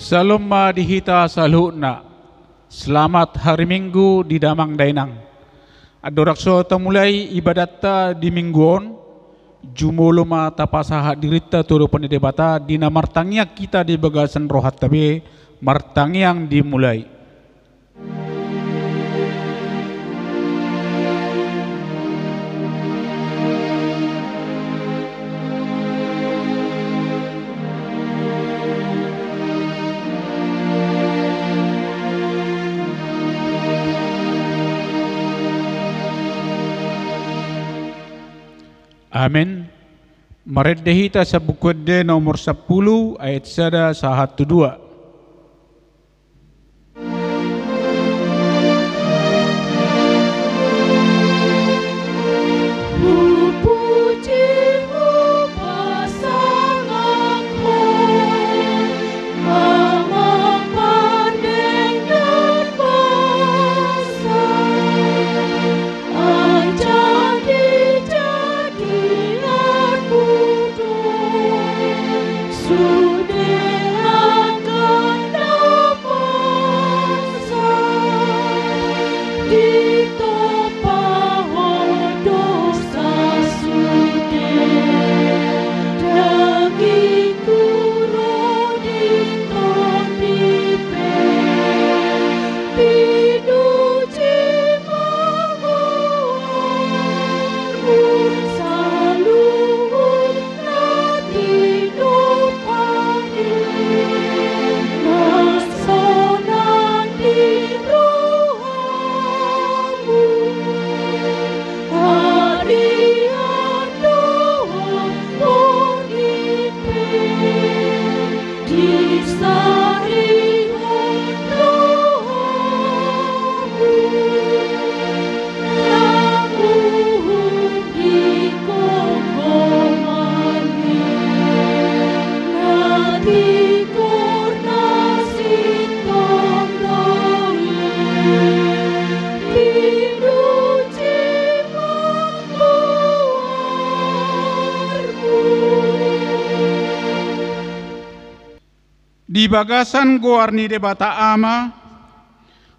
Salam dihita saluna. Selamat hari Minggu di Damang Dainang. Adorakso temulai ibadat di mingguon. Jumuluma tapasaha dirita turu penidebata dina martangia kita di bagasan rohat tabe martangiang dimulai. Amin. Mareddehita sa bukwede nomor 10 ayat 1 sa 1-2. Di bagasan goarni debata ama,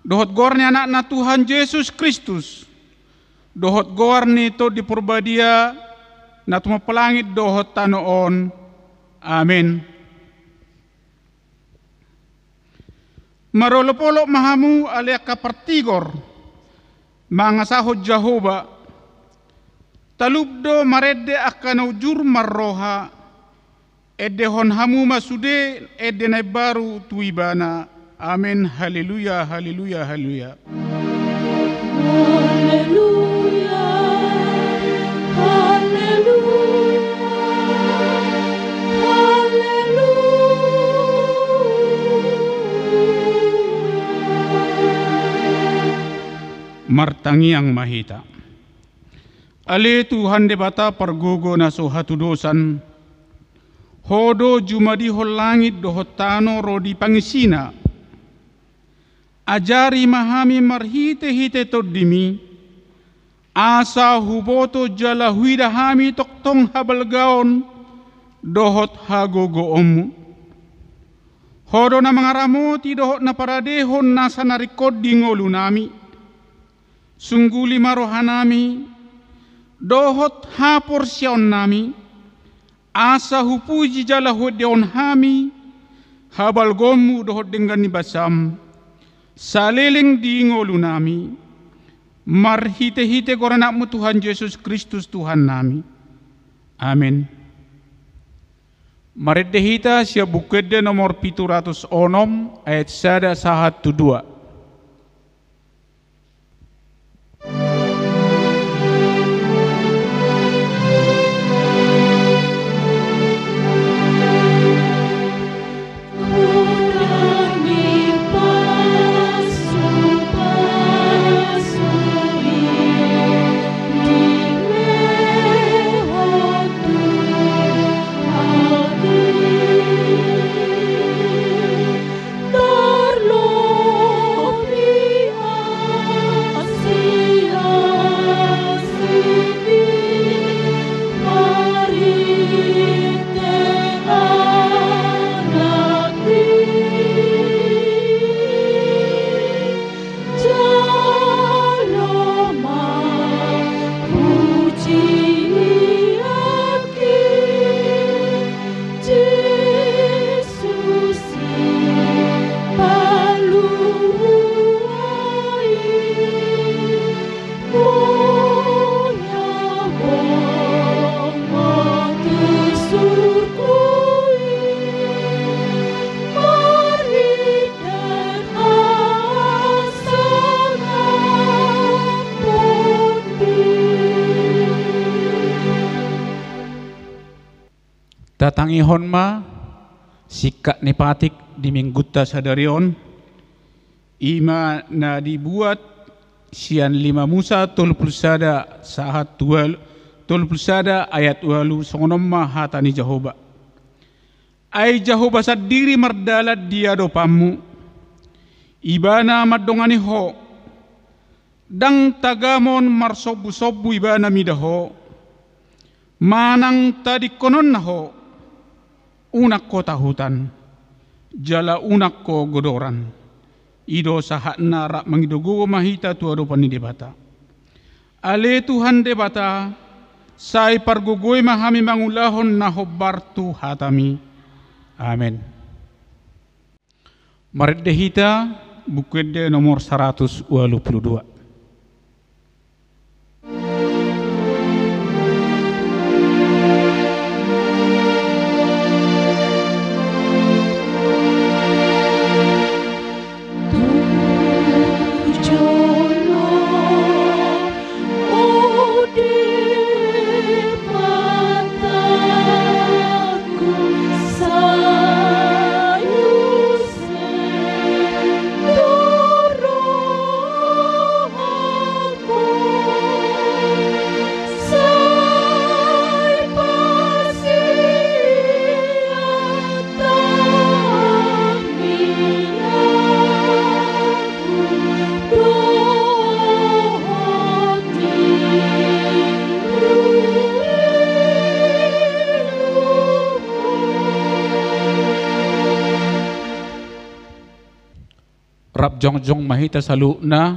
dohot goarni anak na Tuhan Yesus Kristus, dohot goarni to di purbadia, na tumapalangit dohot tanoon. Amin. Marolopolo mahamu alia kapartigor, mga sahod Jehovah, talubdo maredde akan ujur marroha, edde hon hamu masude edde nay baru tuibana. Amin. Haleluya, haleluya, haleluya. Haleluya, haleluya, haleluya. Martangiang mahita. Ale Tuhan debata pargogo na so hatudosan, hodo jumadi hol langit dohotano rodi pangisina. Ajari mahami marhite-hite todimi. Asa huboto jala huida hami toktong habalgaon dohot hagogo omu. Hodo na mga ramoti dohot na paradehon nasa narikod di ngolu nami. Sungguli marohanami dohot haporsyon nami. Asa hupuji jala hodeon hami habal gomu dohot dengan nibasam saliling di ngolu nami marhite-hite goranakmu Tuhan Yesus Kristus Tuhan nami. Amin. Mareddehita sia bukwede nomor 706 ayat 1 sa 1-2. Tatangihon ma sikak ni patik di minggutta sadarion ima na dibuat sian 5 Musa 30 sahat 30 ayat 2 songonom ma hatani Jehovah. Ay Jehovah sadiri mardalat dia dopamu ibana madongani ho dang tagamon marsobu-sobu ibana midaho manang tadi konon na ho unak ko tahutan jala unak ko godoran ido sahat nara mangidogo mahita tuado pani debata ale Tuhan debata sai pargugoi mahami mangulahon na hobbartu hatami amen. Mareddehita bukuede nomor 122. Rap jongjong mahita saluna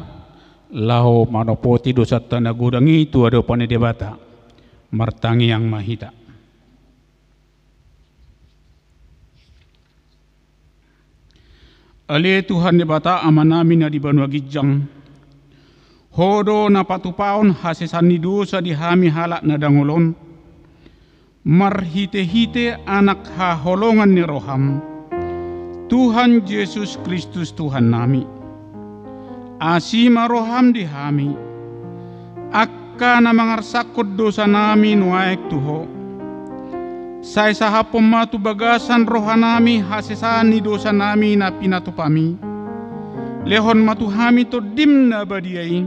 laho manopoti dosa tanagudangi tu ado pane debata martangi yang mahita. Ale Tuhan debata amanami na di banua gijang hodo na patupaon hasesani dosa di hami halak na dangolon marhite-hite anak haholongan ni roham Tuhan Yesus Kristus Tuhan nami asima roham di hami akka na mangarsakot dosa nami nuaek tuho say sahapom matu bagasan rohanami hasesani dosa nami na pinatupami lehon matuhami to dim na badiai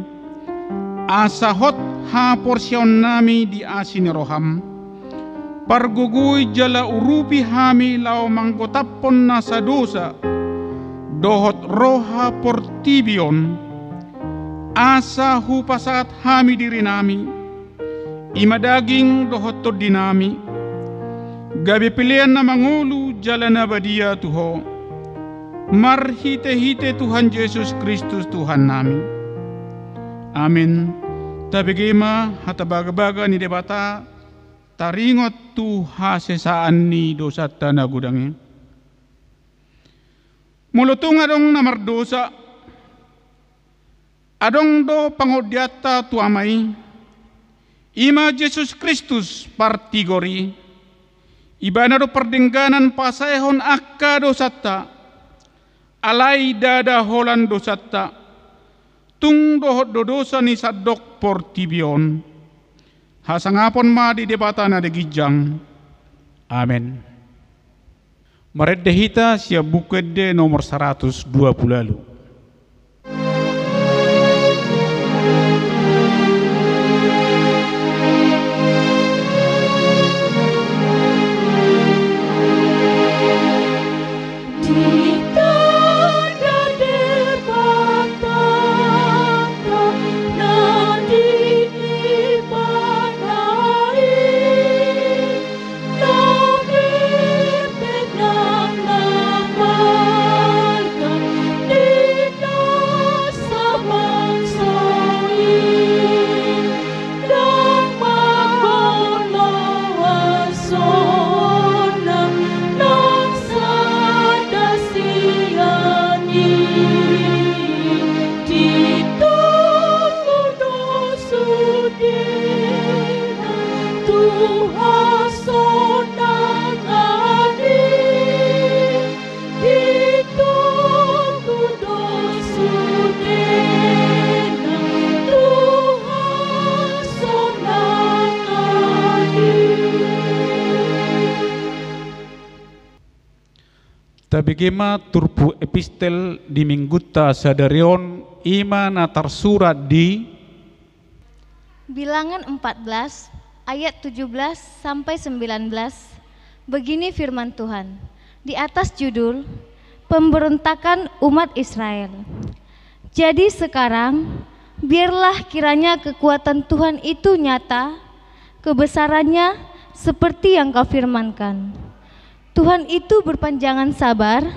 asahot ha porsyon nami di asini roham pargugui jala urupi hami lau manggotapon na sa dosa dohot roha portibion asa hupasat hami diri nami imadaging dohot to dinami gabi pilihan na mangulu jala na badia tuho marhite-hite Tuhan Yesus Kristus Tuhan nami amin. Tabigima hatabaga-baga ni debata taringot tu hasesaan ni dosa tanagudangi mulutung adong namar dosa adong do pangodyata tu amai ima Yesus Kristus partigori ibana do perdengganan pasayhon akka dosata alai dada holan dosata tung dohot dodosa ni sadok portibion hasangapon ma di debata na degijang. Amen. Mareddehita sia bukuede nomor 120 lalu. Tabigema turpu epistel di minggutta sadarion ima na tersurat di Bilangan 14 ayat 17 sampai 19. Begini firman Tuhan. Di atas judul Pemberontakan umat Israel. Jadi sekarang biarlah kiranya kekuatan Tuhan itu nyata, kebesarannya seperti yang kau firmankan. Tuhan itu berpanjangan sabar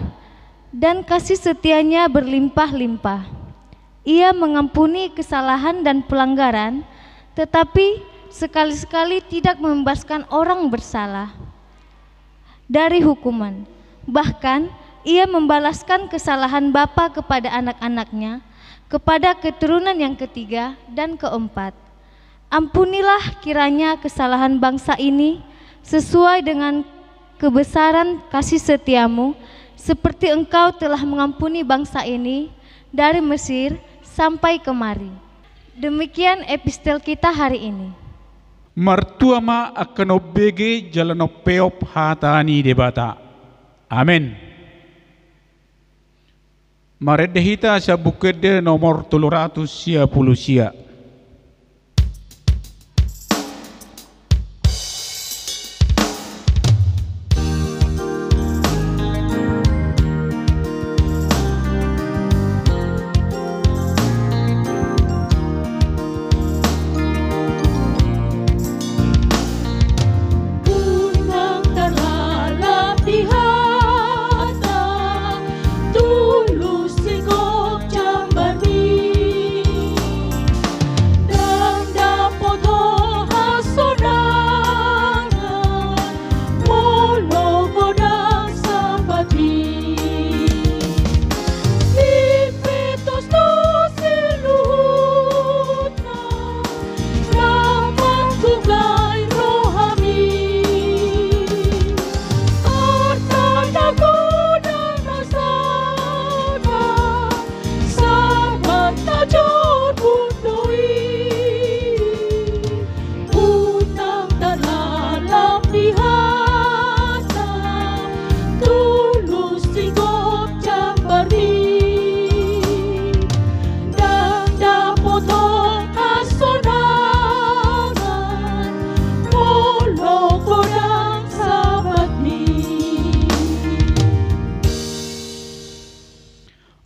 dan kasih setianya berlimpah-limpah. Ia mengampuni kesalahan dan pelanggaran, tetapi sekali-sekali tidak membebaskan orang bersalah dari hukuman. Bahkan ia membalaskan kesalahan bapa kepada anak-anaknya, kepada keturunan yang ketiga dan keempat. Ampunilah kiranya kesalahan bangsa ini sesuai dengan kebesaran kasih setiamu, seperti engkau telah mengampuni bangsa ini dari Mesir sampai kemari. Demikian epistel kita hari ini. Martuama akan obege jalan opeop hatani debata. Amin. Maredehita sa bukede nomor 310.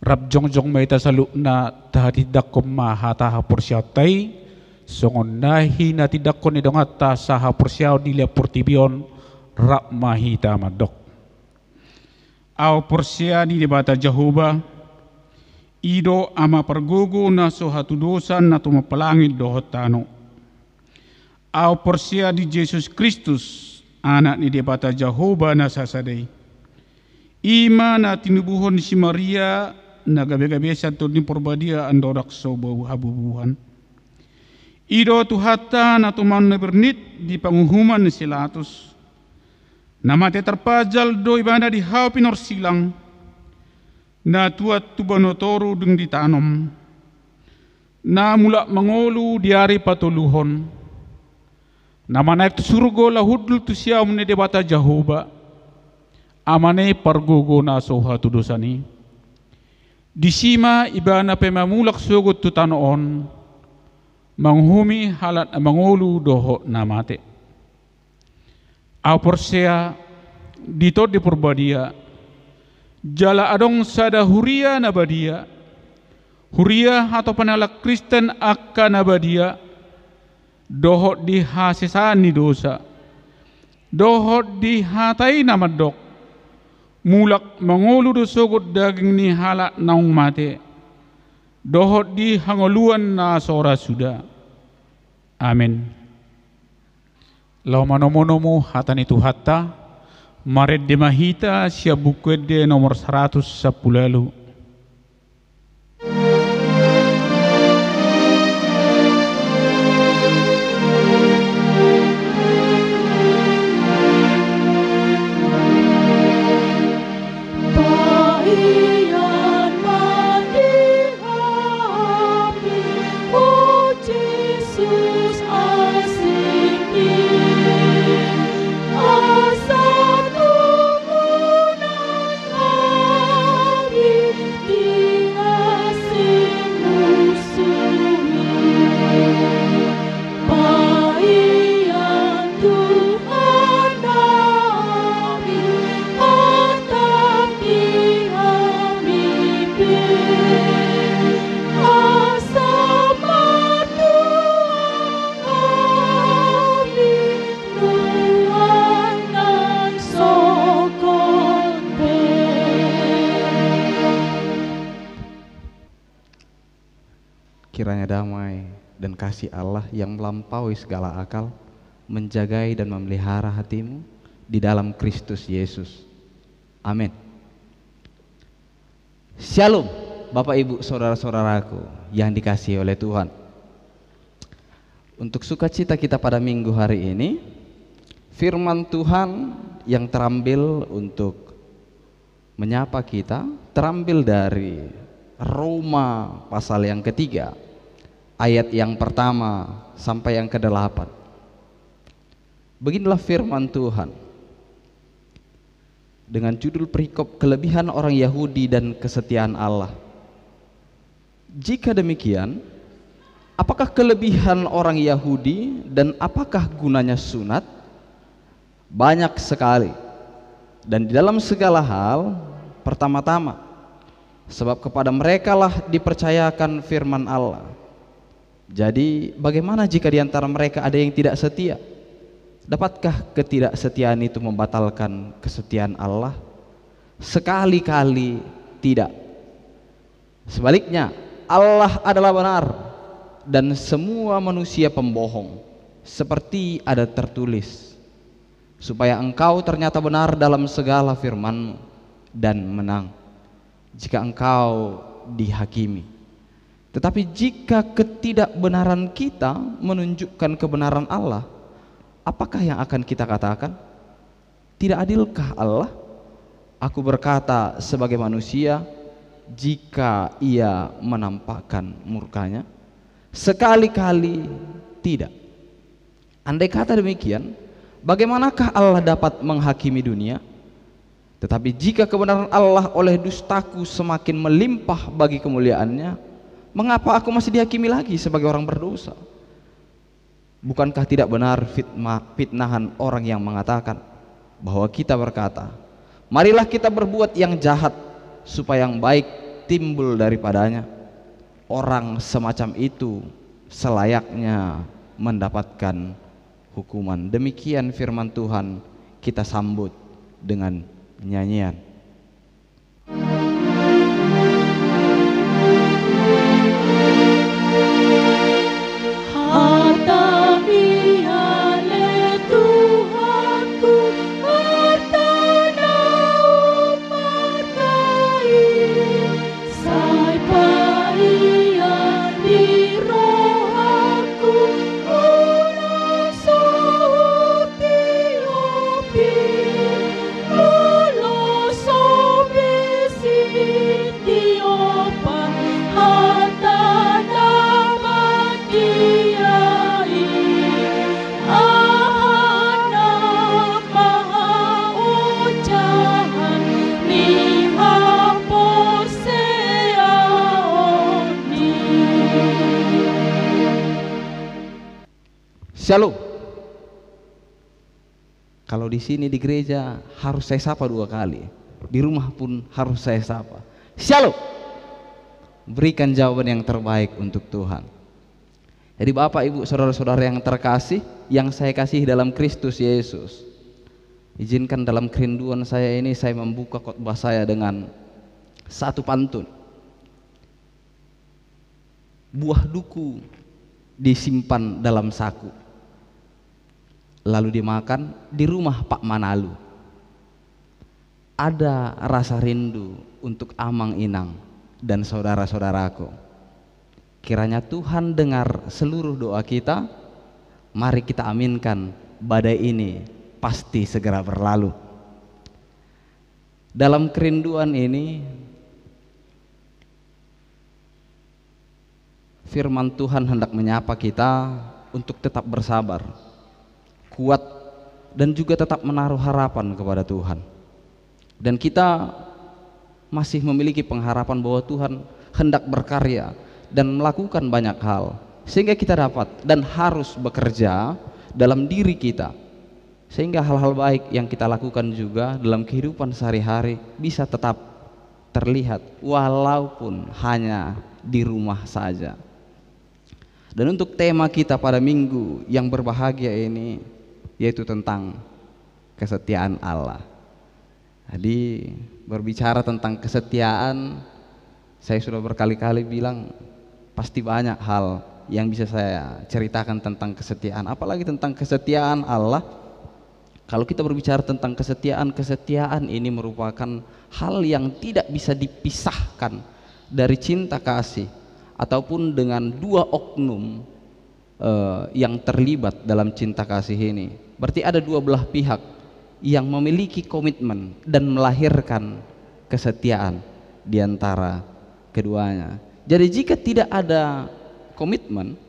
Rab jongjong may tasalu na tahatidak ko mahata hapursyatay songon nahi na tidak ko nidongat ta sa hapursyaw dila purtibion rap mahita madok. Aw pursya ni dibata Jehovah ido ama pergugu na so hatudosan na tumapalangit dohot tano. Aw pursya di Jesus Kristus anak ni dibata Jehovah na sasaday. Ima na tinubuhon si Maria na gabi-gabi sa ni porbadia andorak so habubuhan. Ido tuhata na tuman na bernit di panghuman ni Silatus. Na mati terpajal do ibana di hau pinor silang. Na tuat tubanotoru dung ditanom. Na mula mangolu diari patuluhon. Na manaik tu surgo lahudul tu siya umne debata Jehovah. Amane pargugo na soha tudosani. Disima ibana pemamulak sugot tu tanoon manghumi halat mangulu doho namate. Aporsea dito di purbadia jala adong sada huria nabadia huria atau penalak Kristen akan nabadia doho di hasesani dosa doho di hatai namadok mulak mangulu do sogot daging ni halak naung mate dohot di hangoluan na sora suda. Amin. Lau manomonomu hatan itu hatta mared de mahita siya bukwede nomor 110. Oh kiranya damai dan kasih Allah yang melampaui segala akal menjagai dan memelihara hatimu di dalam Kristus Yesus. Amin. Shalom Bapak Ibu saudara-saudaraku yang dikasihi oleh Tuhan. Untuk sukacita kita pada minggu hari ini, firman Tuhan yang terambil untuk menyapa kita terambil dari Roma pasal yang ketiga, ayat yang pertama sampai yang ke-8. Beginilah firman Tuhan dengan judul perikop kelebihan orang Yahudi dan kesetiaan Allah. Jika demikian, apakah kelebihan orang Yahudi dan apakah gunanya sunat? Banyak sekali. Dan di dalam segala hal, pertama-tama, sebab kepada merekalah dipercayakan firman Allah. Jadi bagaimana jika di antara mereka ada yang tidak setia? Dapatkah ketidaksetiaan itu membatalkan kesetiaan Allah? Sekali-kali tidak. Sebaliknya, Allah adalah benar dan semua manusia pembohong, seperti ada tertulis, supaya engkau ternyata benar dalam segala firman-Mu dan menang jika engkau dihakimi. Tetapi jika ketidakbenaran kita menunjukkan kebenaran Allah, apakah yang akan kita katakan? Tidak adilkah Allah? Aku berkata sebagai manusia, jika ia menampakkan murkanya? Sekali-kali tidak. Andai kata demikian, bagaimanakah Allah dapat menghakimi dunia? Tetapi jika kebenaran Allah oleh dustaku semakin melimpah bagi kemuliaannya, mengapa aku masih dihakimi lagi sebagai orang berdosa? Bukankah tidak benar fitnahan orang yang mengatakan bahwa kita berkata, marilah kita berbuat yang jahat supaya yang baik timbul daripadanya? Orang semacam itu selayaknya mendapatkan hukuman. Demikian firman Tuhan, kita sambut dengan nyanyian. Shalom. Kalau di sini di gereja harus saya sapa 2 kali, di rumah pun harus saya sapa. Shalom. Berikan jawaban yang terbaik untuk Tuhan. Jadi Bapak Ibu saudara-saudara yang terkasih, yang saya kasih dalam Kristus Yesus, izinkan dalam kerinduan saya ini saya membuka khotbah saya dengan satu pantun. Buah duku disimpan dalam saku, lalu dimakan di rumah Pak Manalu. Ada rasa rindu untuk Amang Inang dan saudara-saudaraku. Kiranya Tuhan dengar seluruh doa kita. Mari kita aminkan, badai ini pasti segera berlalu. Dalam kerinduan ini, firman Tuhan hendak menyapa kita untuk tetap bersabar, kuat, dan juga tetap menaruh harapan kepada Tuhan. Dan kita masih memiliki pengharapan bahwa Tuhan hendak berkarya dan melakukan banyak hal, sehingga kita dapat dan harus bekerja dalam diri kita, sehingga hal-hal baik yang kita lakukan juga dalam kehidupan sehari-hari bisa tetap terlihat walaupun hanya di rumah saja. Dan untuk tema kita pada minggu yang berbahagia ini, yaitu tentang kesetiaan Allah. Jadi berbicara tentang kesetiaan, saya sudah berkali-kali bilang pasti banyak hal yang bisa saya ceritakan tentang kesetiaan, apalagi tentang kesetiaan Allah. Kalau kita berbicara tentang kesetiaan ini merupakan hal yang tidak bisa dipisahkan dari cinta kasih ataupun dengan dua oknum yang terlibat dalam cinta kasih ini. Berarti ada dua belah pihak yang memiliki komitmen dan melahirkan kesetiaan di antara keduanya. Jadi jika tidak ada komitmen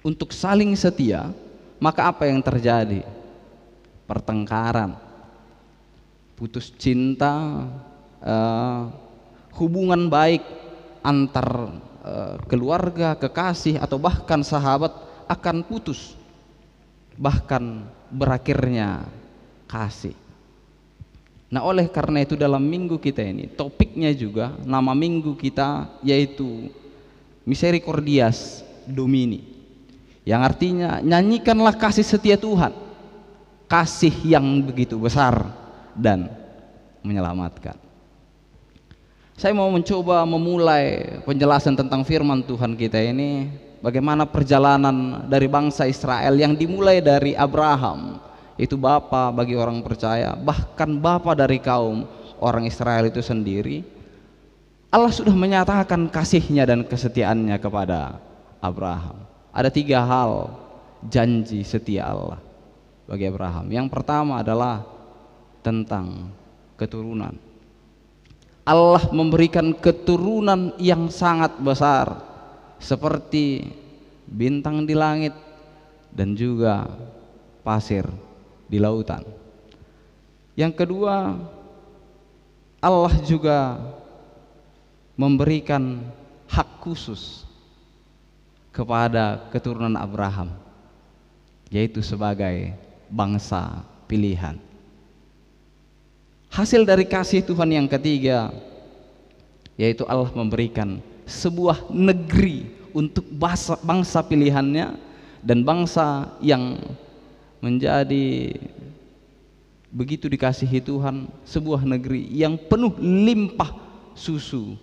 untuk saling setia, maka apa yang terjadi? Pertengkaran, putus cinta, hubungan baik antar keluarga, kekasih atau bahkan sahabat akan putus, bahkan berakhirnya kasih. Nah, oleh karena itu dalam minggu kita ini, topiknya juga, nama minggu kita yaitu Misericordias Domini, yang artinya nyanyikanlah kasih setia Tuhan, kasih yang begitu besar dan menyelamatkan. Saya mau mencoba memulai penjelasan tentang firman Tuhan kita ini, bagaimana perjalanan dari bangsa Israel yang dimulai dari Abraham, itu bapa bagi orang percaya, bahkan bapa dari kaum orang Israel itu sendiri. Allah sudah menyatakan kasihnya dan kesetiaannya kepada Abraham. Ada 3 hal janji setia Allah bagi Abraham. Yang pertama adalah tentang keturunan. Allah memberikan keturunan yang sangat besar seperti bintang di langit dan juga pasir di lautan. Yang kedua, Allah juga memberikan hak khusus kepada keturunan Abraham, yaitu sebagai bangsa pilihan. Hasil dari kasih Tuhan yang ketiga, yaitu Allah memberikan sebuah negeri untuk bangsa pilihannya, dan bangsa yang menjadi begitu dikasihi Tuhan, sebuah negeri yang penuh limpah susu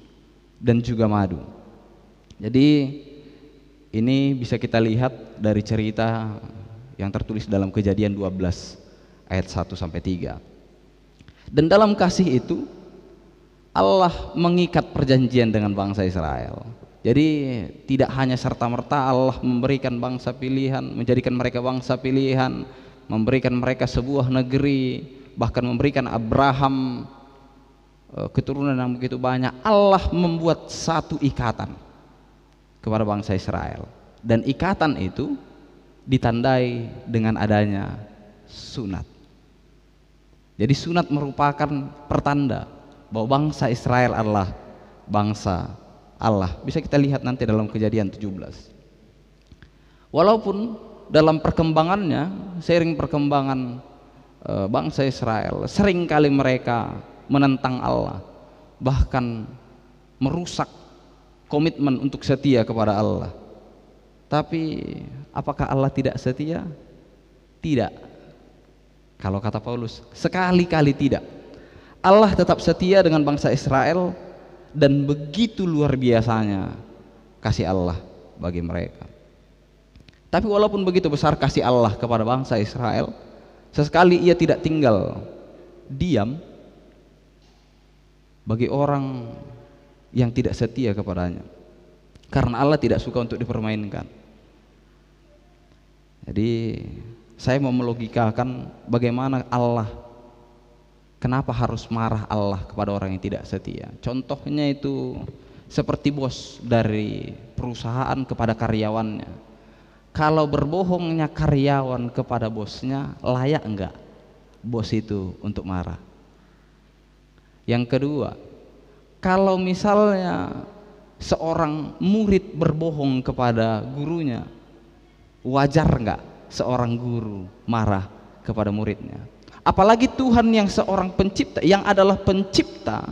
dan juga madu. Jadi ini bisa kita lihat dari cerita yang tertulis dalam Kejadian 12 ayat 1 sampai 3. Dan dalam kasih itu Allah mengikat perjanjian dengan bangsa Israel. Jadi tidak hanya serta-merta Allah memberikan bangsa pilihan, menjadikan mereka bangsa pilihan, memberikan mereka sebuah negeri, bahkan memberikan Abraham keturunan yang begitu banyak. Allah membuat satu ikatan kepada bangsa Israel, dan ikatan itu ditandai dengan adanya sunat. Jadi sunat merupakan pertanda bahwa bangsa Israel adalah bangsa Allah. Bisa kita lihat nanti dalam Kejadian 17. Walaupun dalam perkembangannya, seiring perkembangan bangsa Israel, seringkali mereka menentang Allah, bahkan merusak komitmen untuk setia kepada Allah. Tapi apakah Allah tidak setia? Tidak. Kalau kata Paulus, sekali-kali tidak. Allah tetap setia dengan bangsa Israel, dan begitu luar biasanya kasih Allah bagi mereka. Tapi walaupun begitu besar kasih Allah kepada bangsa Israel, sesekali ia tidak tinggal diam bagi orang yang tidak setia kepadanya, karena Allah tidak suka untuk dipermainkan. Jadi saya mau melogikakan bagaimana Allah, kenapa harus marah Allah kepada orang yang tidak setia. Contohnya itu seperti bos dari perusahaan kepada karyawannya. Kalau berbohongnya karyawan kepada bosnya, layak enggak bos itu untuk marah? Yang kedua, kalau misalnya seorang murid berbohong kepada gurunya, wajar enggak seorang guru marah kepada muridnya? Apalagi Tuhan yang seorang pencipta, yang adalah pencipta,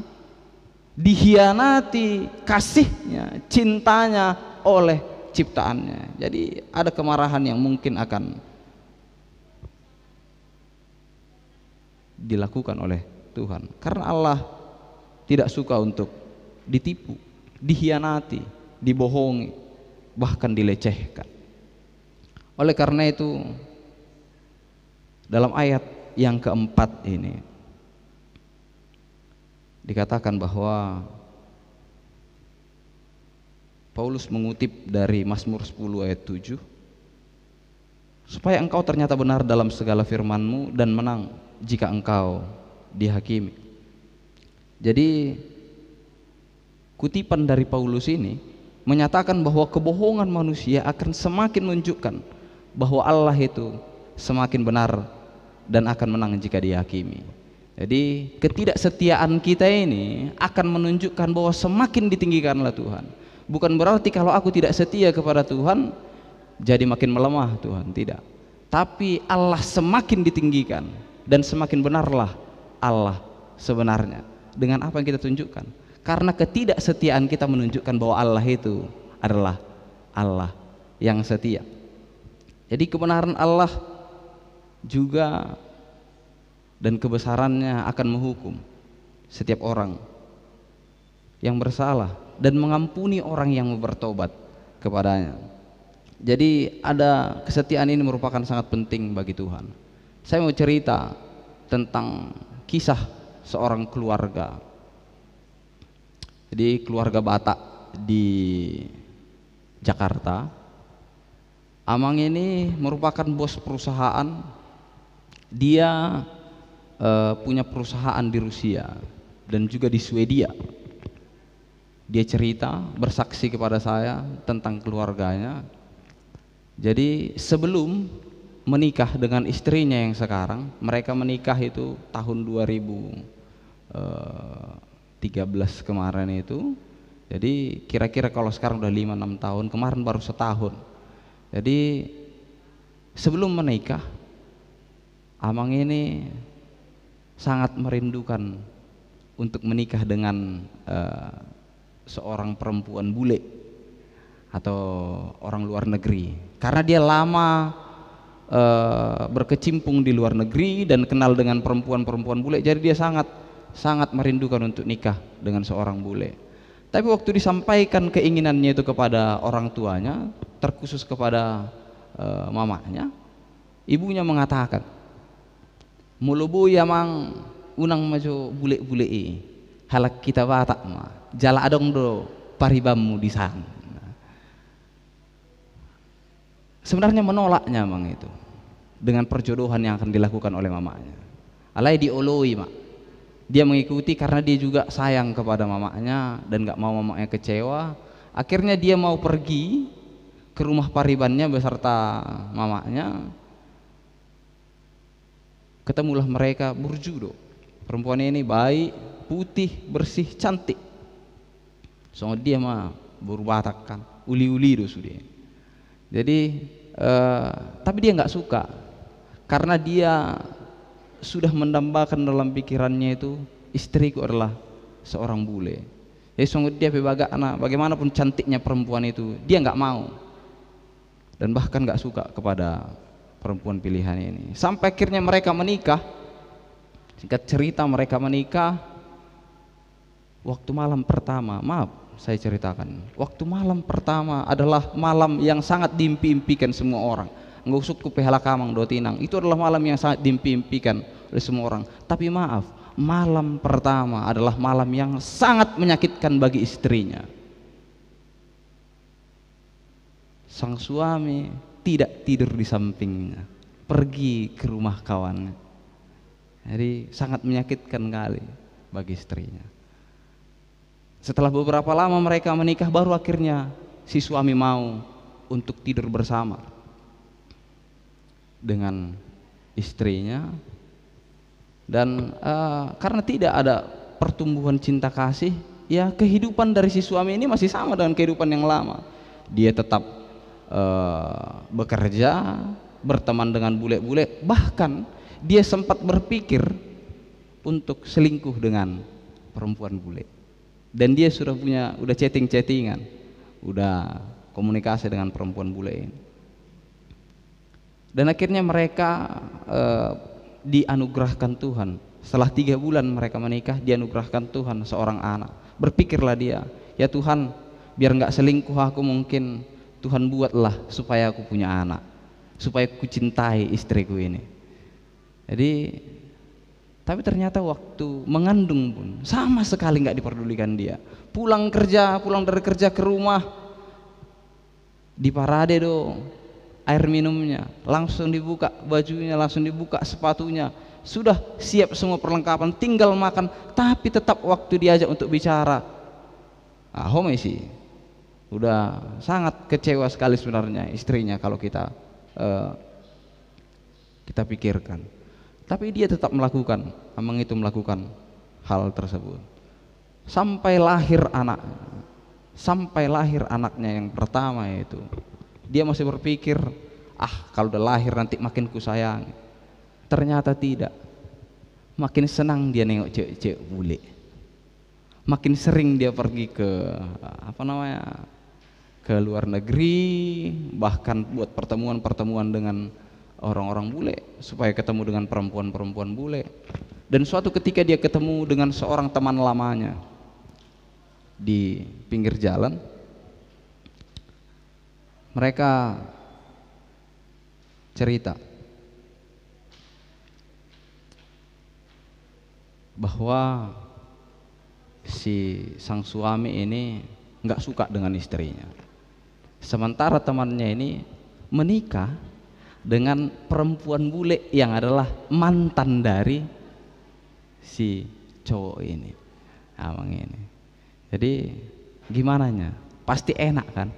dihianati kasihnya, cintanya oleh ciptaannya. Jadi ada kemarahan yang mungkin akan dilakukan oleh Tuhan, karena Allah tidak suka untuk ditipu, dihianati, dibohongi, bahkan dilecehkan. Oleh karena itu, dalam ayat yang keempat ini dikatakan bahwa Paulus mengutip dari Mazmur 10 ayat 7, supaya engkau ternyata benar dalam segala firman-Mu dan menang jika engkau dihakimi. Jadi kutipan dari Paulus ini menyatakan bahwa kebohongan manusia akan semakin menunjukkan bahwa Allah itu semakin benar dan akan menang jika dihakimi. Jadi ketidaksetiaan kita ini akan menunjukkan bahwa semakin ditinggikanlah Tuhan. Bukan berarti kalau aku tidak setia kepada Tuhan jadi makin melemah Tuhan, tidak. Tapi Allah semakin ditinggikan dan semakin benarlah Allah sebenarnya dengan apa yang kita tunjukkan. Karena ketidaksetiaan kita menunjukkan bahwa Allah itu adalah Allah yang setia. Jadi kebenaran Allah juga dan kebesarannya akan menghukum setiap orang yang bersalah dan mengampuni orang yang bertobat kepadanya. Jadi ada kesetiaan ini merupakan sangat penting bagi Tuhan. Saya mau cerita tentang kisah seorang keluarga. Jadi keluarga Batak di Jakarta. Amang ini merupakan bos perusahaan. Dia punya perusahaan di Rusia dan juga di Swedia. Dia cerita, bersaksi kepada saya tentang keluarganya. Jadi sebelum menikah dengan istrinya yang sekarang, mereka menikah itu tahun 2013 kemarin itu. Jadi kira-kira kalau sekarang udah 5-6 tahun, kemarin baru setahun. Jadi sebelum menikah, Amang ini sangat merindukan untuk menikah dengan seorang perempuan bule atau orang luar negeri, karena dia lama berkecimpung di luar negeri dan kenal dengan perempuan-perempuan bule. Jadi dia sangat merindukan untuk nikah dengan seorang bule. Tapi waktu disampaikan keinginannya itu kepada orang tuanya, terkhusus kepada mamanya, ibunya mengatakan, "Mulubu ya mang unang maju bule-bule halak kita Batak mah jala adong do paribammu di sana." Sebenarnya menolaknya mang itu dengan perjodohan yang akan dilakukan oleh mamanya. Alai dioloi mak. Dia mengikuti karena dia juga sayang kepada mamanya dan gak mau mamanya kecewa. Akhirnya dia mau pergi ke rumah paribannya beserta mamanya. Ketemulah mereka Burjudo. Perempuan ini baik, putih, bersih, cantik. Soalnya dia mah berbatak kan, uli-uli do sudah. Jadi tapi dia nggak suka karena dia sudah mendambakan dalam pikirannya itu istriku adalah seorang bule. Jadi sungguh dia bagaimanapun cantiknya perempuan itu dia nggak mau dan bahkan nggak suka kepada perempuan pilihan ini. Sampai akhirnya mereka menikah. Singkat cerita mereka menikah waktu malam pertama. Maaf saya ceritakan, waktu malam pertama adalah malam yang sangat diimpi-impikan semua orang. Ngusuk ku pehalakamang dotinang, itu adalah malam yang sangat diimpi-impikan oleh semua orang. Tapi maaf, malam pertama adalah malam yang sangat menyakitkan bagi istrinya. Sang suami tidak tidur di sampingnya, pergi ke rumah kawannya. Jadi sangat menyakitkan kali bagi istrinya. Setelah beberapa lama mereka menikah, baru akhirnya si suami mau untuk tidur bersama dengan istrinya. Dan karena tidak ada pertumbuhan cinta kasih, ya kehidupan dari si suami ini masih sama dengan kehidupan yang lama. Dia tetap bekerja, berteman dengan bule-bule, bahkan dia sempat berpikir untuk selingkuh dengan perempuan bule. Dan dia udah chatting-chattingan, udah komunikasi dengan perempuan bule ini. Dan akhirnya mereka dianugerahkan Tuhan. Setelah 3 bulan mereka menikah, dianugerahkan Tuhan seorang anak. Berpikirlah dia, ya Tuhan, biar nggak selingkuh aku, mungkin Tuhan buatlah supaya aku punya anak, supaya aku cintai istriku ini. Jadi tapi ternyata waktu mengandung pun sama sekali nggak diperdulikan dia. Pulang dari kerja ke rumah, di parade dong air minumnya, langsung dibuka bajunya, langsung dibuka sepatunya, sudah siap semua perlengkapan, tinggal makan. Tapi tetap waktu diajak untuk bicara, Home sih udah sangat kecewa sekali sebenarnya istrinya kalau kita pikirkan. Tapi dia tetap melakukan hal tersebut sampai lahir anaknya yang pertama. Itu dia masih berpikir, kalau udah lahir nanti makin ku sayang. Ternyata tidak, makin senang dia nengok cewek-cewek bule, makin sering dia pergi ke ke luar negeri, bahkan buat pertemuan dengan orang-orang bule supaya ketemu dengan perempuan-perempuan bule. Dan suatu ketika dia ketemu dengan seorang teman lamanya di pinggir jalan, mereka cerita bahwa si sang suami ini nggak suka dengan istrinya, sementara temannya ini menikah dengan perempuan bule yang adalah mantan dari si cowok ini, abang ini. Jadi gimana nya? Pasti enak kan?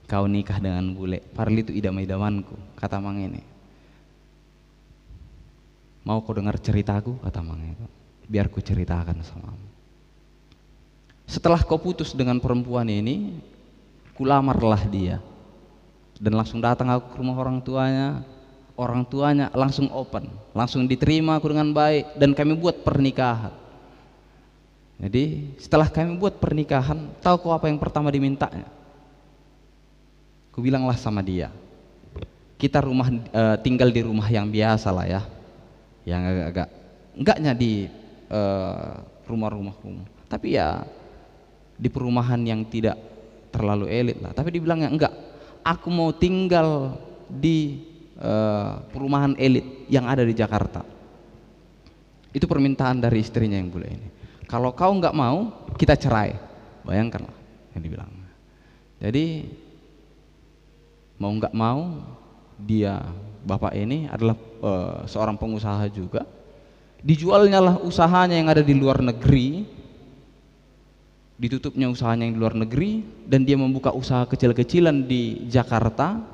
Kau nikah dengan bule, padahal itu idaman-idamanku, kata mang ini. Mau kau dengar ceritaku, kata mang itu, biar ku ceritakan samamu. Setelah kau putus dengan perempuan ini, kulamarlah dia. Dan langsung datang aku ke rumah orang tuanya langsung open, langsung diterima aku dengan baik, dan kami buat pernikahan. Jadi setelah kami buat pernikahan, tahu kau apa yang pertama dimintanya? Ku bilanglah sama dia, kita tinggal di rumah yang biasa lah ya, yang agak enggaknya di rumah-rumah umum, tapi ya di perumahan yang tidak terlalu elit lah. Tapi dibilangnya enggak, aku mau tinggal di perumahan elit yang ada di Jakarta. Itu permintaan dari istrinya yang bule ini. Kalau kau enggak mau, kita cerai. Bayangkanlah yang dibilang. Jadi mau enggak mau, dia bapak ini adalah seorang pengusaha juga. Dijualnya lah usahanya yang ada di luar negeri, ditutupnya usahanya yang di luar negeri, dan dia membuka usaha kecil-kecilan di Jakarta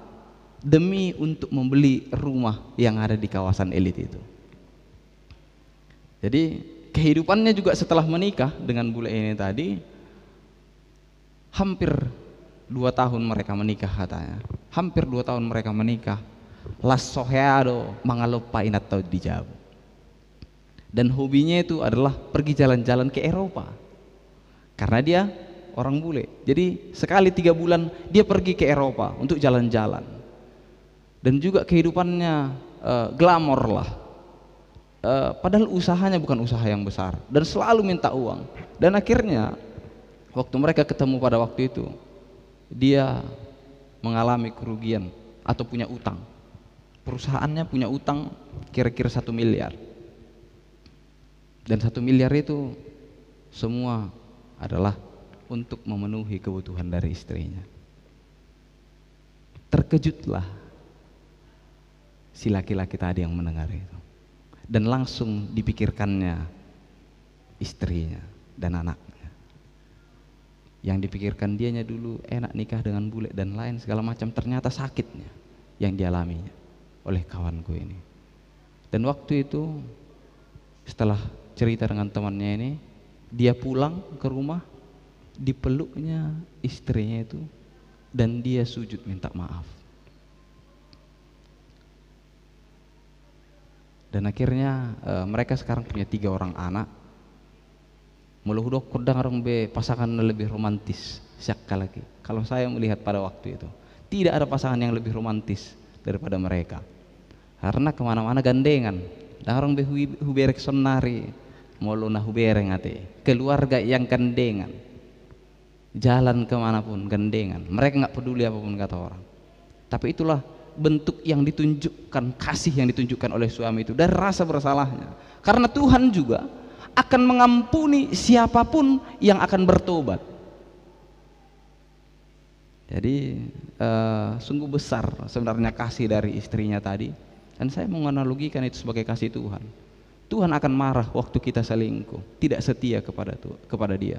demi untuk membeli rumah yang ada di kawasan elit itu. Jadi kehidupannya juga setelah menikah dengan bule ini tadi, hampir 2 tahun mereka menikah katanya. Hampir 2 tahun mereka menikah. Las soheado mangalopa inat tau dijabu. Dan hobinya itu adalah pergi jalan-jalan ke Eropa. Karena dia orang bule, jadi sekali 3 bulan dia pergi ke Eropa untuk jalan-jalan. Dan juga kehidupannya glamor lah, padahal usahanya bukan usaha yang besar, dan selalu minta uang. Dan akhirnya waktu mereka ketemu pada waktu itu, dia mengalami kerugian atau punya utang. Perusahaannya punya utang kira-kira 1 miliar, dan 1 miliar itu semua adalah untuk memenuhi kebutuhan dari istrinya. Terkejutlah si laki-laki tadi yang mendengar itu, dan langsung dipikirkannya istrinya dan anaknya. Yang dipikirkan dianya dulu enak nikah dengan bule dan lain segala macam, ternyata sakitnya yang dialaminya oleh kawanku ini. Dan waktu itu setelah cerita dengan temannya ini, dia pulang ke rumah, dipeluknya istrinya itu, dan dia sujud minta maaf. Dan akhirnya mereka sekarang punya 3 orang anak. Meluhudok kodang orang be pasangan lebih romantis siapa lagi. Kalau saya melihat pada waktu itu, tidak ada pasangan yang lebih romantis daripada mereka. Karena kemana-mana gandengan. Dan orang be huberek sonari, molo na hubereng ate, keluarga yang gandengan. jalan kemanapun gandengan, mereka nggak peduli apapun kata orang. Tapi itulah bentuk yang ditunjukkan, kasih yang ditunjukkan oleh suami itu dari rasa bersalahnya, karena Tuhan juga akan mengampuni siapapun yang akan bertobat. Jadi sungguh besar sebenarnya kasih dari istrinya tadi, dan saya menganalogikan itu sebagai kasih Tuhan. Tuhan akan marah waktu kita selingkuh, tidak setia kepada dia,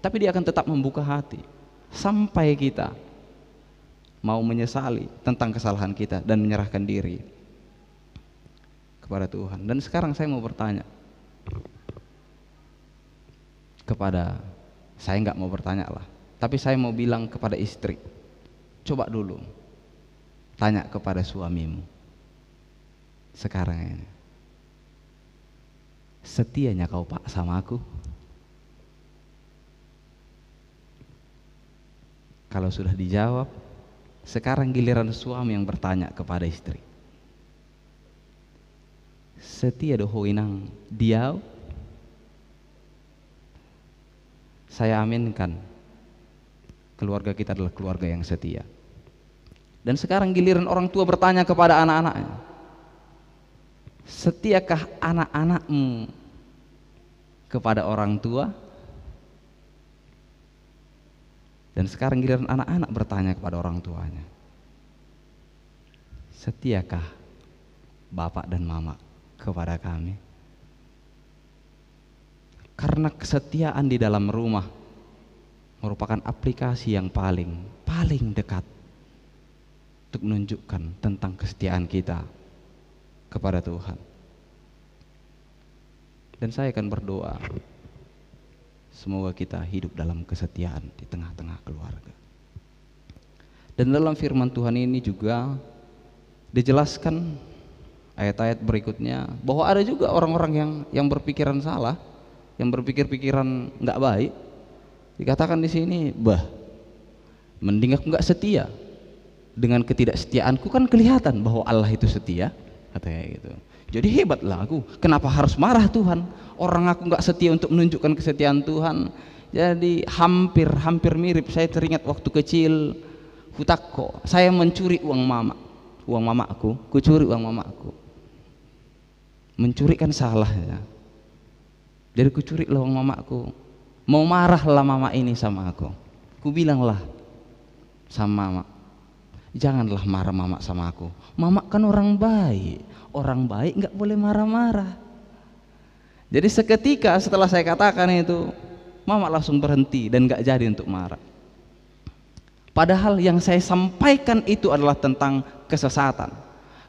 tapi dia akan tetap membuka hati sampai kita mau menyesali tentang kesalahan kita dan menyerahkan diri kepada Tuhan. Dan sekarang saya mau bertanya saya nggak mau bertanya lah, tapi saya mau bilang kepada istri, coba dulu tanya kepada suamimu sekarang ini, setianya kau Pak sama aku? Kalau sudah dijawab, sekarang giliran suami yang bertanya kepada istri, setia doho inang diau? Saya aminkan keluarga kita adalah keluarga yang setia. Dan sekarang giliran orang tua bertanya kepada anak-anaknya, setiakah anak-anakmu kepada orang tua? Dan sekarang giliran anak-anak bertanya kepada orang tuanya, setiakah bapak dan mama kepada kami? Karena kesetiaan di dalam rumah merupakan aplikasi yang paling dekat untuk menunjukkan tentang kesetiaan kita kepada Tuhan. Dan saya akan berdoa, semoga kita hidup dalam kesetiaan di tengah-tengah keluarga. Dan dalam firman Tuhan ini juga dijelaskan ayat-ayat berikutnya bahwa ada juga orang-orang yang berpikiran salah, yang berpikir-pikiran nggak baik. Dikatakan di sini, mending aku nggak setia. Dengan ketidaksetiaanku kan kelihatan bahwa Allah itu setia, katanya gitu. Jadi hebatlah aku, kenapa harus marah Tuhan? Orang aku nggak setia untuk menunjukkan kesetiaan Tuhan. Jadi hampir mirip. Saya teringat waktu kecil, hutakko, saya mencuri uang mamaku, kucuri uang mamaku. Mencuri kan salah ya. Jadi kucuri lah uang mamaku. Mau marahlah mama ini sama aku. Ku bilanglah sama mama, janganlah marah mama sama aku. Mama kan orang baik. Orang baik nggak boleh marah-marah. Jadi seketika setelah saya katakan itu, mama langsung berhenti dan nggak jadi untuk marah. Padahal yang saya sampaikan itu adalah tentang kesesatan.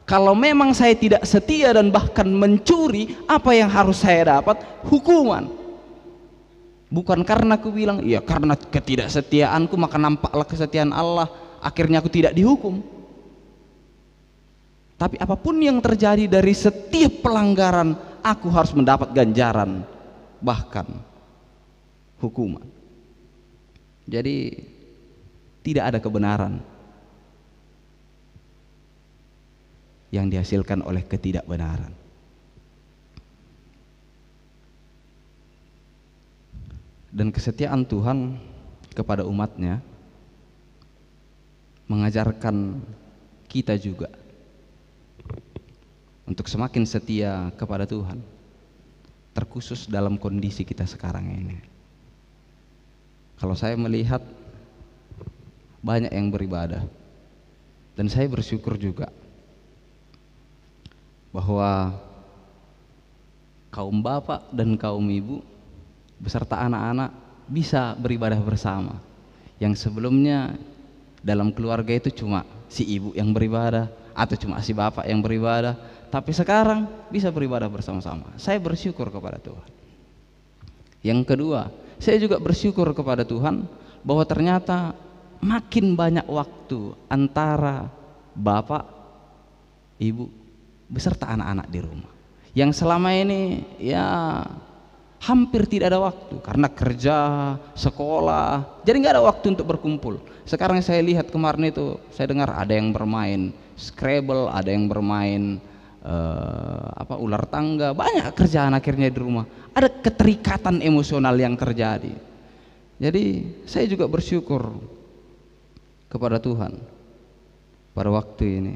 Kalau memang saya tidak setia dan bahkan mencuri, apa yang harus saya dapat? Hukuman. Bukan karena aku bilang, ya karena ketidaksetiaanku maka nampaklah kesetiaan Allah, akhirnya aku tidak dihukum. Tapi apapun yang terjadi dari setiap pelanggaran, aku harus mendapat ganjaran, bahkan hukuman. Jadi tidak ada kebenaran yang dihasilkan oleh ketidakbenaran. Dan kesetiaan Tuhan kepada umatnya mengajarkan kita juga untuk semakin setia kepada Tuhan, terkhusus dalam kondisi kita sekarang ini. Kalau saya melihat banyak yang beribadah, dan saya bersyukur juga bahwa kaum bapak dan kaum ibu beserta anak-anak bisa beribadah bersama. Yang sebelumnya dalam keluarga itu cuma si ibu yang beribadah atau cuma si bapak yang beribadah, tapi sekarang bisa beribadah bersama-sama. Saya bersyukur kepada Tuhan. Yang kedua, saya juga bersyukur kepada Tuhan bahwa ternyata makin banyak waktu antara bapak, ibu beserta anak-anak di rumah. Yang selama ini ya hampir tidak ada waktu karena kerja, sekolah, jadi nggak ada waktu untuk berkumpul. Sekarang saya lihat kemarin itu, saya dengar ada yang bermain Scrabble, ada yang bermain ular tangga, banyak kerjaan akhirnya di rumah. Ada keterikatan emosional yang terjadi. Jadi saya juga bersyukur kepada Tuhan pada waktu ini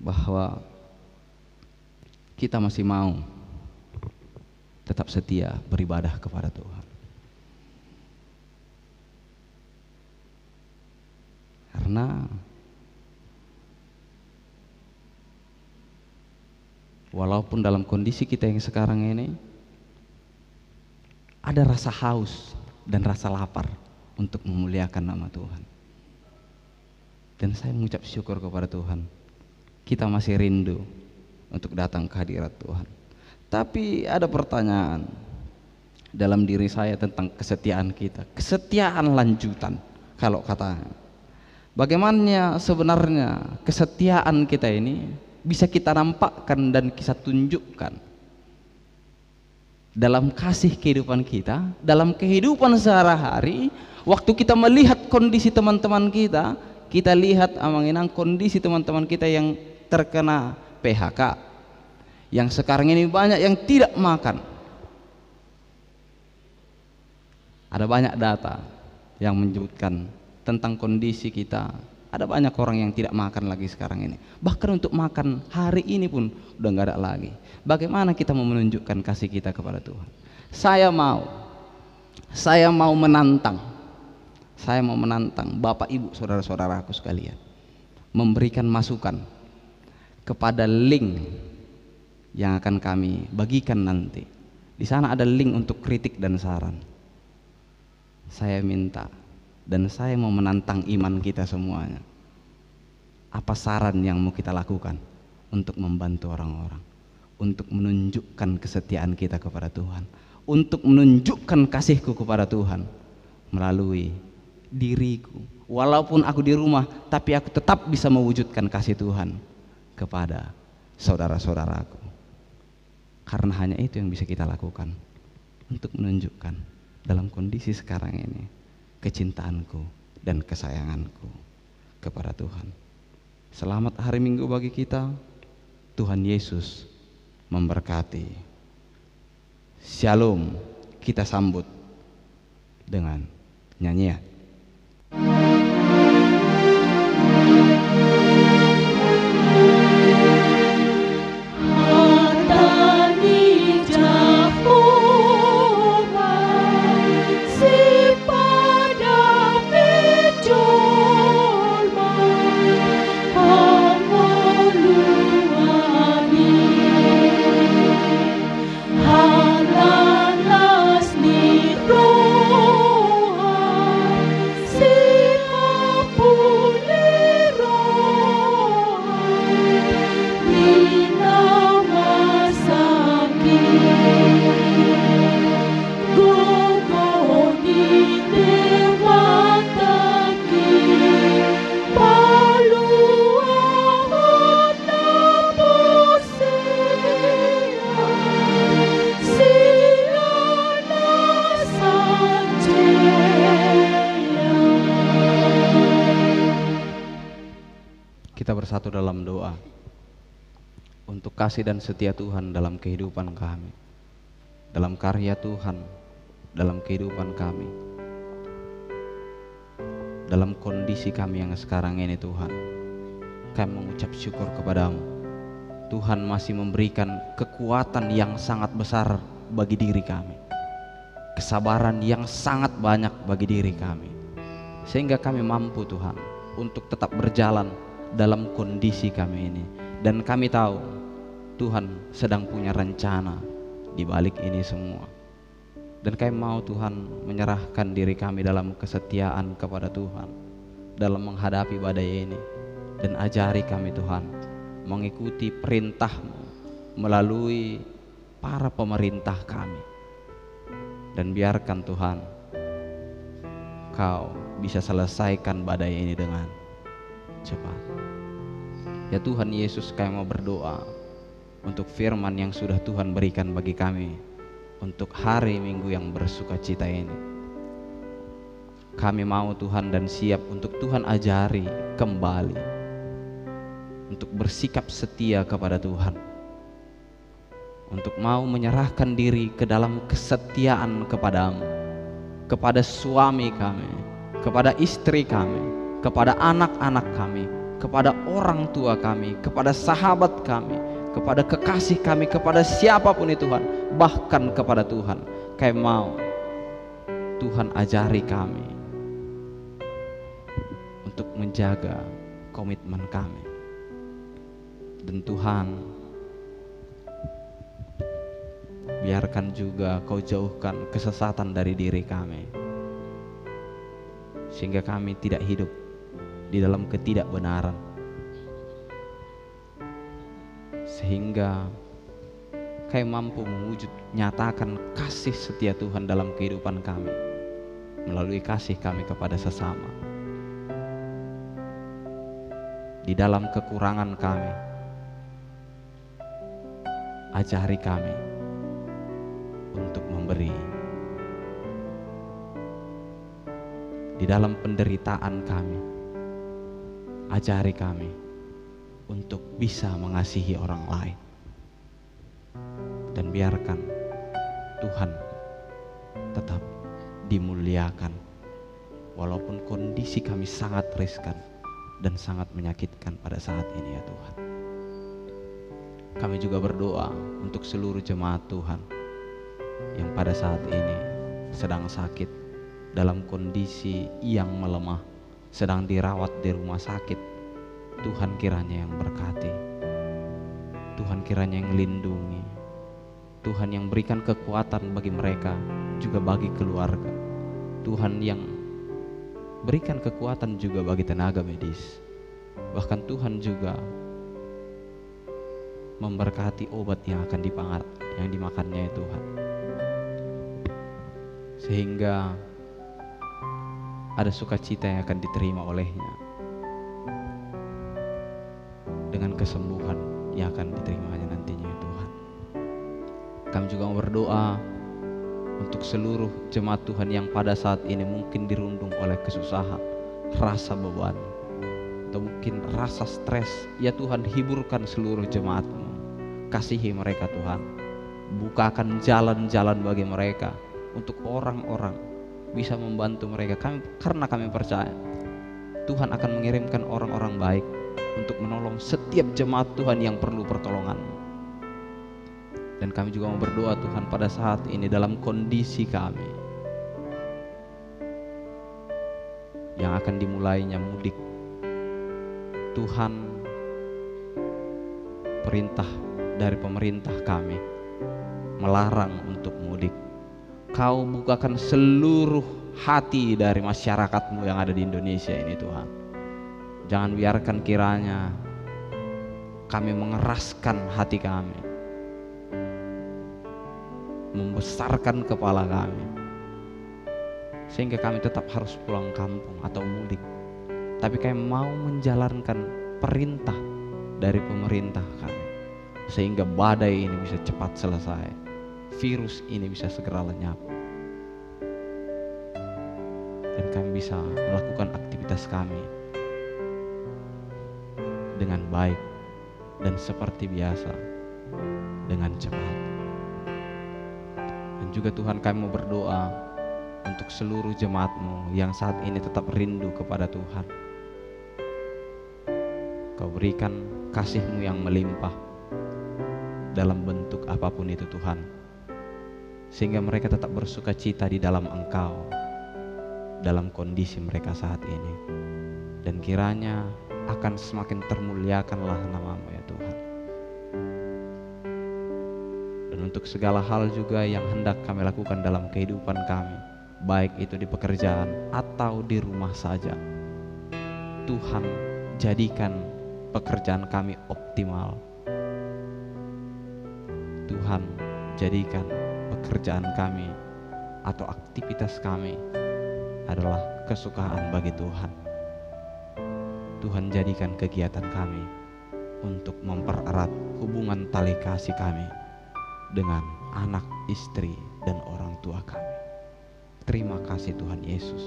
bahwa kita masih mau tetap setia beribadah kepada Tuhan. Karena walaupun dalam kondisi kita yang sekarang ini ada rasa haus dan rasa lapar untuk memuliakan nama Tuhan. Dan saya mengucap syukur kepada Tuhan, kita masih rindu untuk datang ke hadirat Tuhan. Tapi ada pertanyaan dalam diri saya tentang kesetiaan kita, kesetiaan lanjutan. Kalau katanya, bagaimana sebenarnya kesetiaan kita ini bisa kita nampakkan dan kita tunjukkan dalam kasih kehidupan kita, dalam kehidupan sehari-hari. Waktu kita melihat kondisi teman-teman kita, kita lihat amanginang kondisi teman-teman kita yang terkena PHK, yang sekarang ini banyak yang tidak makan. Ada banyak data yang menyebutkan tentang kondisi kita. Ada banyak orang yang tidak makan lagi sekarang ini. Bahkan untuk makan hari ini pun udah nggak ada lagi. Bagaimana kita mau menunjukkan kasih kita kepada Tuhan? Saya mau menantang Bapak Ibu saudara-saudaraku sekalian, memberikan masukan kepada link yang akan kami bagikan nanti. Di sana ada link untuk kritik dan saran. Saya minta dan saya mau menantang iman kita semuanya. Apa saran yang mau kita lakukan untuk membantu orang-orang, untuk menunjukkan kesetiaan kita kepada Tuhan, untuk menunjukkan kasihku kepada Tuhan melalui diriku. Walaupun aku di rumah, tapi aku tetap bisa mewujudkan kasih Tuhan kepada saudara-saudaraku. Karena hanya itu yang bisa kita lakukan untuk menunjukkan dalam kondisi sekarang ini kecintaanku dan kesayanganku kepada Tuhan. Selamat hari Minggu bagi kita. Tuhan Yesus memberkati. Shalom. Kita sambut dengan nyanyian. Kita bersatu dalam doa untuk kasih dan setia Tuhan dalam kehidupan kami, dalam karya Tuhan dalam kehidupan kami, dalam kondisi kami yang sekarang ini. Tuhan, kami mengucap syukur kepadamu. Tuhan masih memberikan kekuatan yang sangat besar bagi diri kami, kesabaran yang sangat banyak bagi diri kami, sehingga kami mampu Tuhan untuk tetap berjalan dalam kondisi kami ini. Dan kami tahu Tuhan sedang punya rencana di balik ini semua. Dan kami mau Tuhan menyerahkan diri kami dalam kesetiaan kepada Tuhan dalam menghadapi badai ini. Dan ajari kami Tuhan mengikuti perintah-Mu melalui para pemerintah kami. Dan biarkan Tuhan Kau bisa selesaikan badai ini dengan cepat. Ya Tuhan Yesus, kami mau berdoa untuk firman yang sudah Tuhan berikan bagi kami untuk hari Minggu yang bersukacita ini. Kami mau Tuhan dan siap untuk Tuhan ajari kembali untuk bersikap setia kepada Tuhan, untuk mau menyerahkan diri ke dalam kesetiaan kepadamu kepada suami kami, kepada istri kami, kepada anak-anak kami, kepada orang tua kami, kepada sahabat kami, kepada kekasih kami, kepada siapapun itu Tuhan, bahkan kepada Tuhan. Kami mau Tuhan ajari kami untuk menjaga komitmen kami. Dan Tuhan, biarkan juga Kau jauhkan kesesatan dari diri kami, sehingga kami tidak hidup di dalam ketidakbenaran, sehingga Kami mampu mewujud nyatakan kasih setia Tuhan dalam kehidupan kami melalui kasih kami kepada sesama. Di dalam kekurangan kami, ajari kami untuk memberi. Di dalam penderitaan kami, ajari kami untuk bisa mengasihi orang lain. Dan biarkan Tuhan tetap dimuliakan walaupun kondisi kami sangat riskan dan sangat menyakitkan pada saat ini ya Tuhan. Kami juga berdoa untuk seluruh jemaat Tuhan yang pada saat ini sedang sakit, dalam kondisi yang melemah, sedang dirawat di rumah sakit. Tuhan kiranya yang berkati, Tuhan kiranya yang lindungi, Tuhan yang berikan kekuatan bagi mereka, juga bagi keluarga. Tuhan yang berikan kekuatan juga bagi tenaga medis. Bahkan Tuhan juga memberkati obat yang akan dimakannya ya Tuhan. Sehingga ada sukacita yang akan diterima olehnya, dengan kesembuhan yang akan diterimanya nantinya ya Tuhan. Kami juga mau berdoa untuk seluruh jemaat Tuhan yang pada saat ini mungkin dirundung oleh kesusahan, rasa beban, atau mungkin rasa stres. Ya Tuhan, hiburkan seluruh jemaat-Mu. Kasihi mereka Tuhan. Bukakan jalan-jalan bagi mereka untuk orang-orang bisa membantu mereka. Karena kami percaya Tuhan akan mengirimkan orang-orang baik untuk menolong setiap jemaat Tuhan yang perlu pertolongan. Dan kami juga mau berdoa Tuhan pada saat ini dalam kondisi kami yang akan dimulainya mudik. Tuhan, perintah dari pemerintah kami melarang untuk mudik. Kau bukakan seluruh hati dari masyarakat-Mu yang ada di Indonesia ini Tuhan. Jangan biarkan kiranya kami mengeraskan hati kami, membesarkan kepala kami, sehingga kami tetap harus pulang kampung atau mudik. Tapi kami mau menjalankan perintah dari pemerintah kami, sehingga badai ini bisa cepat selesai, virus ini bisa segera lenyap, dan kami bisa melakukan aktivitas kami dengan baik dan seperti biasa dengan cepat. Dan juga Tuhan, kami mau berdoa untuk seluruh jemaat-Mu yang saat ini tetap rindu kepada Tuhan. Kau berikan kasih-Mu yang melimpah dalam bentuk apapun itu Tuhan, sehingga mereka tetap bersuka cita di dalam Engkau, dalam kondisi mereka saat ini. Dan kiranya akan semakin termuliakanlah nama-Mu ya Tuhan. Dan untuk segala hal juga yang hendak kami lakukan dalam kehidupan kami, baik itu di pekerjaan atau di rumah saja, Tuhan jadikan pekerjaan kami optimal. Tuhan jadikan pekerjaan kami atau aktivitas kami adalah kesukaan bagi Tuhan. Tuhan jadikan kegiatan kami untuk mempererat hubungan tali kasih kami dengan anak, istri, dan orang tua kami. Terima kasih Tuhan Yesus.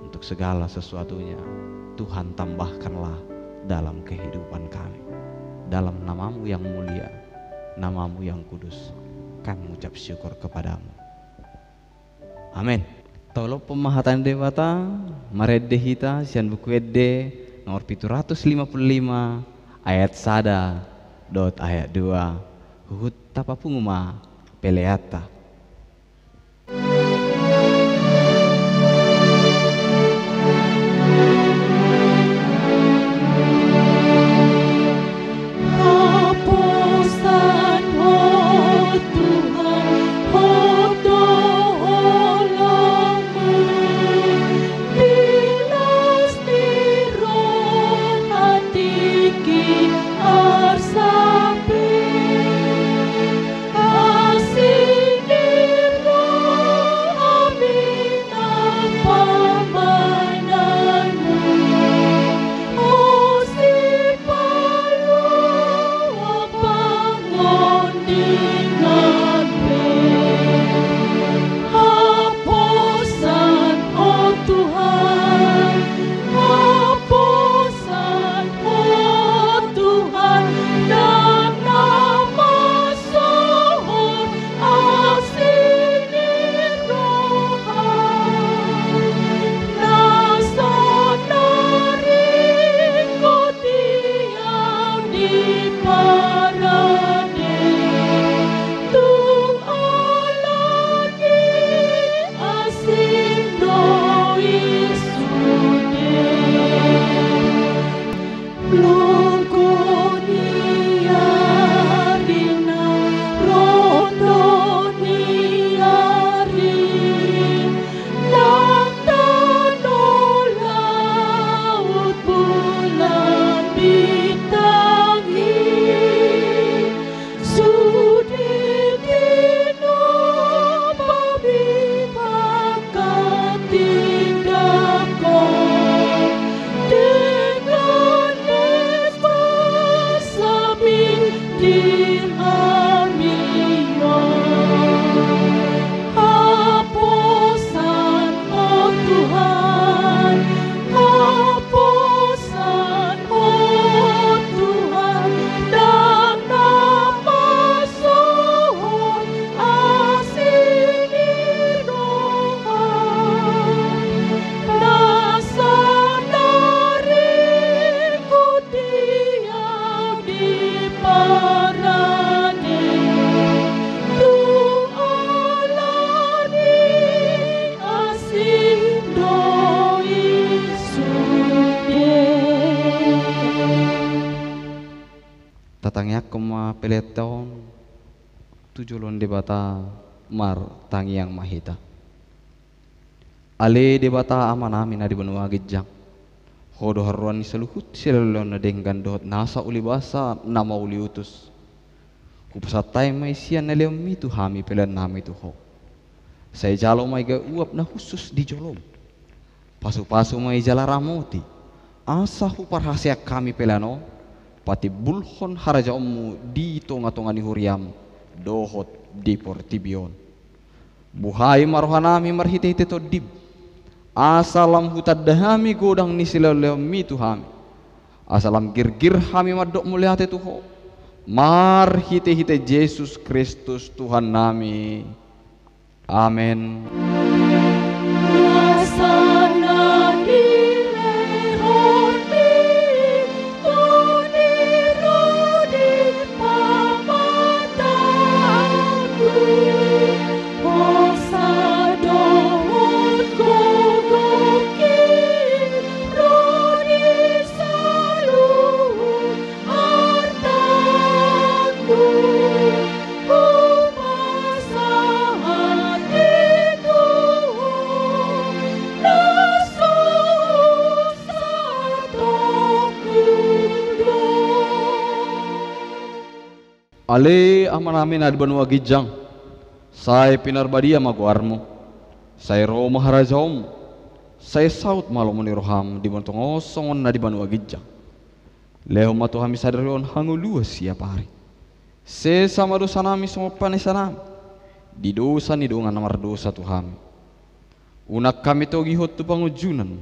Untuk segala sesuatunya Tuhan tambahkanlah dalam kehidupan kami. Dalam nama-Mu yang mulia, nama-Mu yang kudus, kami mengucap syukur kepadamu. Amin. Tolo pemahatan dewata marede hita sian buku edde nomor 755 ayat sada dot ayat 2 huhut tapapunguma peleata. Hapusan oh Tuhan, oh tolongmu, bilas niron hatiki arsapi, asiniro aminang pamananmu, oh si palu pangondingan hapusan oh Tuhan, hapusan oh Tuhan, dan nama sohor asinirohan, nasanari kotiang di parade, tung alagi asindo isude. Logoniarina rondoniari nang tanolaut bulan bitangi suditino pabimakan tindako dengan nefasami dirhamio. Hapusan oh Tuhan, hapusan oh Tuhan, dan nama sohor asinirohan, nasanari kutiang di parade, tung alani asindo isude. Tatangyak kuma peleton tujulon debata mar tangiang mahita. Ale debata amanami na di benua gijang. Hodo haruan ni seluhut silelon na denggan dohot nasa uli basa nama uli utus. Kupasatay may siyan na liyam itu hami pelan nami tuho. Say jalo may ga uap na khusus di jolom. Pasu-pasu may jala ramoti. Asa huparhasya kami pelano. Pati bulhon haraja ommu di tonga-tonga ni huriam dohot di portibion. Buhay marohanami marhite-hite to dib. Asalam hutadahami godang ni silalew mitu hami. Asalam girgir hami madok muliate tuho. Marhite-hite Yesus Kristus Tuhan nami. Amin. Asana direhoni tunirodi pamataku, osadohon gogoki rodi saluhun artaku, umasahan itu Ale amanamin ad banua gijang. Say pinarbadia maguarmo. Say ro maharajaom. Say saut malo moniroham di bontong osongon na di banua gijang. Leho matu hami sadarion hanguluas siapa hari. Se sama dosa nami semua panesanam. Di dosa ni dongan namar dosa Tuhan. Unak kami togi hot tu pangujunan.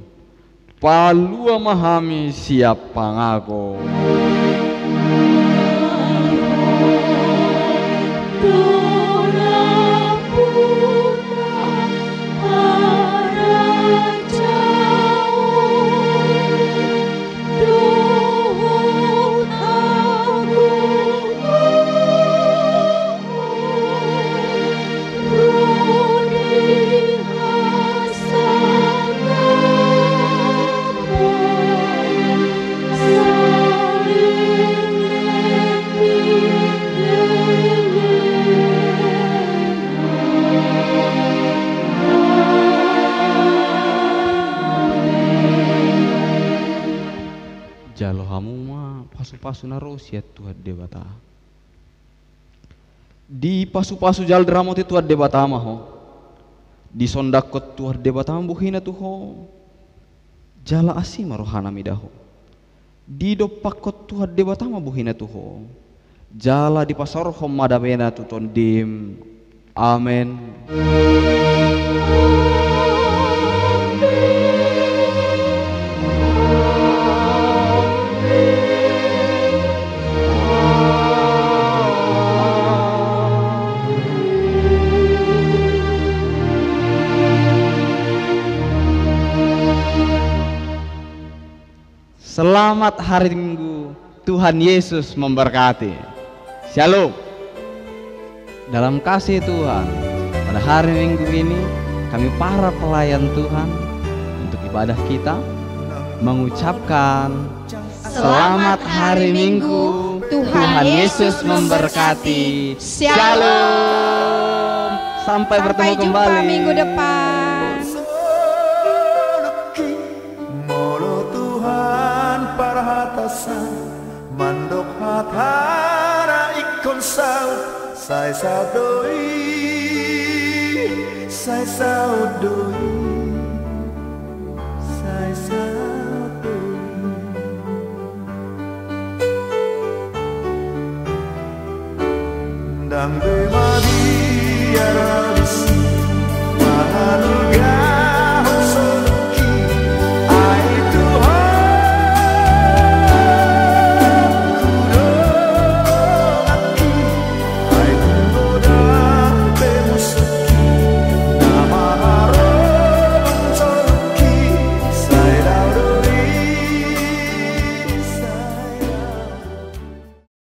Palua mahami siapa ngago. Dona puna pasu-pasu narosia Tuhan debata. Di pasu-pasu jal dramot itu Tuhan debata maho. Di sondakot Tuhan debata buhina tuho. Jala asima rohana midaho. Di dopakot Tuhan debata buhina tuho. Jala di pasarhom madamena tuton dim. Amen. Selamat hari Minggu, Tuhan Yesus memberkati. Shalom. Dalam kasih Tuhan, pada hari Minggu ini kami para pelayan Tuhan untuk ibadah kita mengucapkan Selamat hari Minggu, Tuhan Yesus memberkati. Shalom. Sampai bertemu jumpa kembali minggu depan. Mandok hatara ikon saud sai sadoi sai saudoi sai saudoi dang de madia